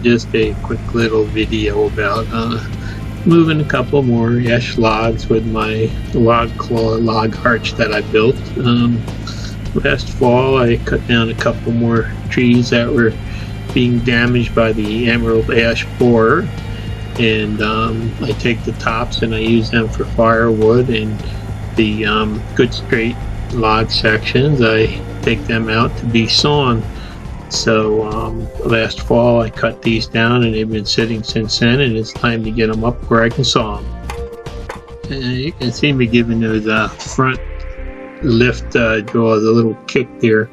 just a quick little video about moving a couple more ash logs with my log claw log arch that I built. Last fall I cut down a couple more trees that were being damaged by the emerald ash borer, and I take the tops and I use them for firewood, and the good straight log sections I take them out to be sawn. So last fall I cut these down and they've been sitting since then, and it's time to get them up where I can saw them. And you can see me giving those front lift jaws a little kick there.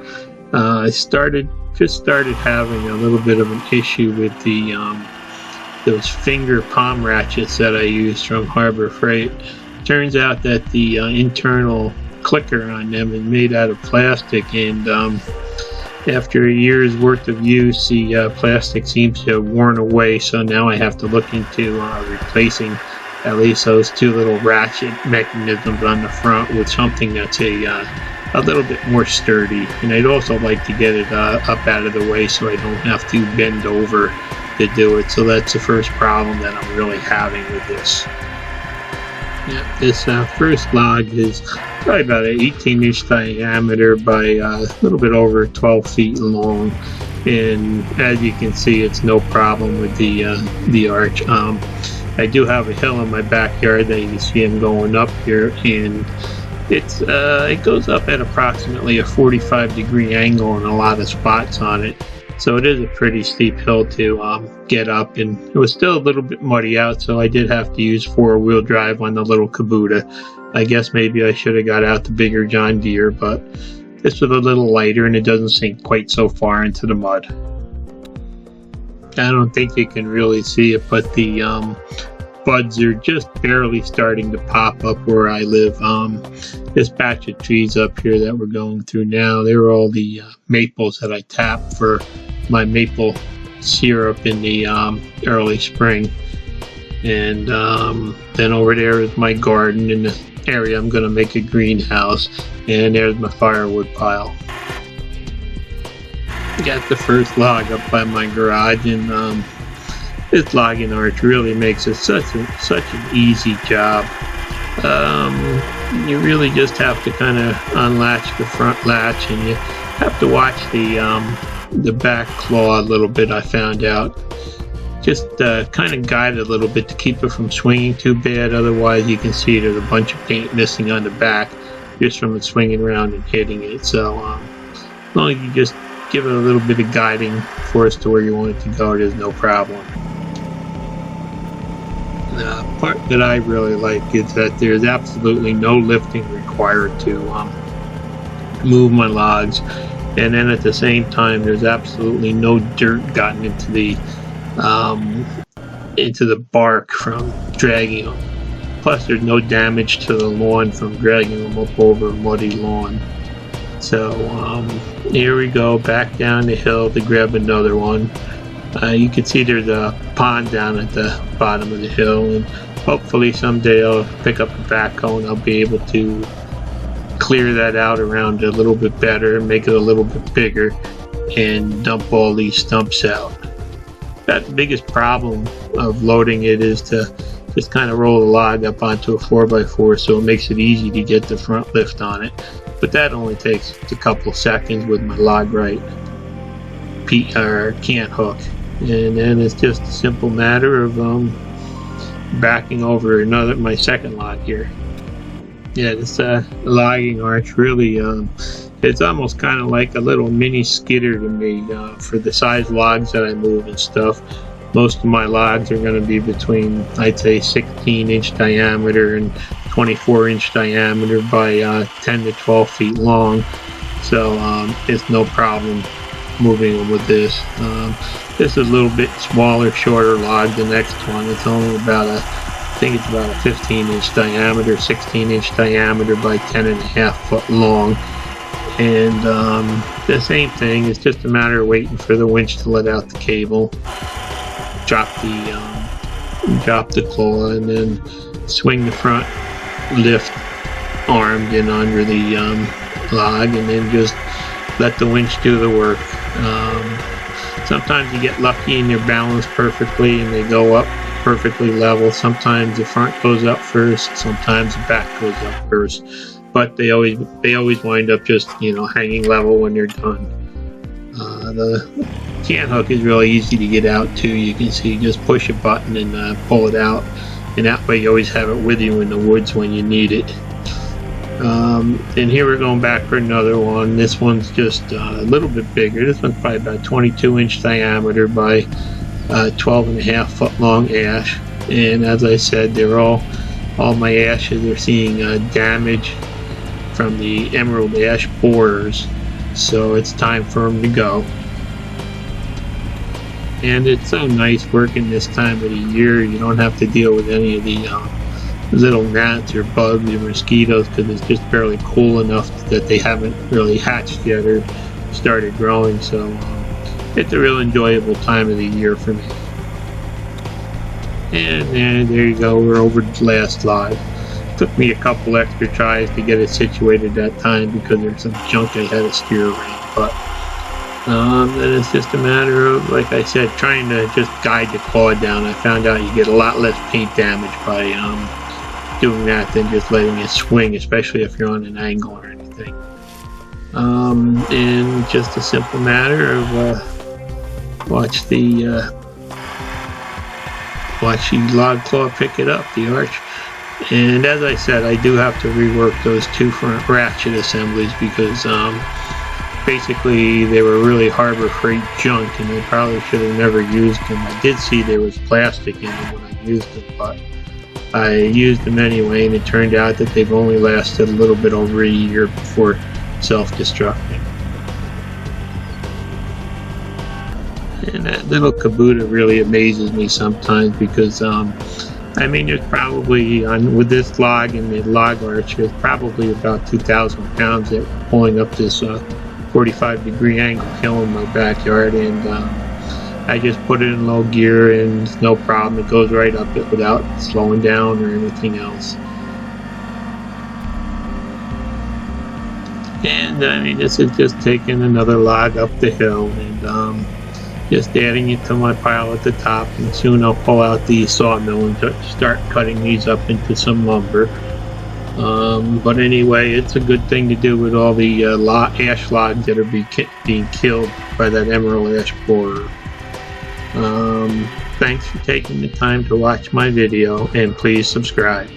I just started having a little bit of an issue with the those finger palm ratchets that I used from Harbor Freight. Turns out that the internal clicker on them is made out of plastic, and after a year's worth of use, the plastic seems to have worn away, so now I have to look into replacing at least those two little ratchet mechanisms on the front with something that's a little bit more sturdy. And I'd also like to get it up out of the way so I don't have to bend over to do it. So that's the first problem that I'm really having with this. Yeah, this first log is probably about an 18-inch diameter by a little bit over 12 feet long, and as you can see, it's no problem with the arch. I do have a hill in my backyard that you can see I'm going up here, and it goes up at approximately a 45-degree angle in a lot of spots on it. So it is a pretty steep hill to get up, and it was still a little bit muddy out, so I did have to use four-wheel drive on the little Kubota. I guess maybe I should have got out the bigger John Deere, but this was a little lighter and it doesn't sink quite so far into the mud. I don't think you can really see it, but the buds are just barely starting to pop up where I live. This batch of trees up here that we're going through now, they were all the maples that I tapped for my maple syrup in the early spring. And then over there is my garden in the area I'm going to make a greenhouse, and there's my firewood pile. Got the first log up by my garage, and this logging arch really makes it such an easy job. You really just have to kind of unlatch the front latch, and you have to watch the back claw a little bit. I found out, just kind of guide it a little bit to keep it from swinging too bad. Otherwise, you can see there's a bunch of paint missing on the back just from it swinging around and hitting it. So as long as you just give it a little bit of guiding for us to where you want it to go, there's no problem. The part that I really like is that there's absolutely no lifting required to move my logs, and then at the same time there's absolutely no dirt gotten into the bark from dragging them. Plus there's no damage to the lawn from dragging them up over a muddy lawn. So here we go back down the hill to grab another one. You can see there's a pond down at the bottom of the hill, and hopefully someday I'll pick up a backhoe and I'll be able to clear that out around a little bit better, make it a little bit bigger, and dump all these stumps out. That the biggest problem of loading it is to just kind of roll the log up onto a 4x4, so it makes it easy to get the front lift on it. But that only takes a couple seconds with my Log-Rite cant hook, and then it's just a simple matter of backing over my second log here. Yeah, this logging arch really it's almost kind of like a little mini skidder to me for the size logs that I move and stuff. Most of my logs are going to be between, I'd say, 16-inch diameter and 24-inch diameter by 10 to 12 feet long. So it's no problem moving them with this. This is a little bit smaller, shorter log. The next one, it's only about I think it's about a 15-inch diameter, 16-inch diameter by 10.5 foot long. And the same thing, it's just a matter of waiting for the winch to let out the cable, drop the claw, and then swing the front lift arm in under the log, and then just let the winch do the work. Sometimes you get lucky and they're balanced perfectly and they go up perfectly level. Sometimes the front goes up first, sometimes the back goes up first, but they always wind up just, you know, hanging level when they're done. The can hook is really easy to get out too. You can see, just push a button and pull it out, and that way you always have it with you in the woods when you need it. And here we're going back for another one. This one's just a little bit bigger. This one's probably about 22-inch diameter by 12.5 foot long ash. And as I said, they're all my ashes are seeing damage from the emerald ash borers, so it's time for them to go. And it's so nice working this time of the year. You don't have to deal with any of the little rats or bugs or mosquitoes, because it's just barely cool enough that they haven't really hatched yet or started growing. So it's a real enjoyable time of the year for me. And there you go, we're over the last log. Took me a couple extra tries to get it situated that time because there's some junk I had to steer around, but then it's just a matter of, like I said, trying to just guide the claw down. I found out you get a lot less paint damage by doing that than just letting it swing, especially if you're on an angle or anything. And just a simple matter of watch the log claw pick it up, the arch. And as I said, I do have to rework those two front ratchet assemblies because basically they were really Harbor Freight junk and I probably should have never used them. I did see there was plastic in them when I used them, but I used them anyway, and it turned out that they've only lasted a little bit over a year before self-destructing. And that little Kubota really amazes me sometimes because I mean, there's probably, with this log and the log arch, there's probably about 2,000 pounds that were pulling up this 45-degree angle hill in my backyard, and I just put it in low gear and it's no problem. It goes right up it without slowing down or anything else. And I mean, this is just taking another log up the hill and just adding it to my pile at the top, and soon I'll pull out the sawmill and start cutting these up into some lumber. But anyway, it's a good thing to do with all the ash logs that are being killed by that emerald ash borer. Thanks for taking the time to watch my video, and please subscribe.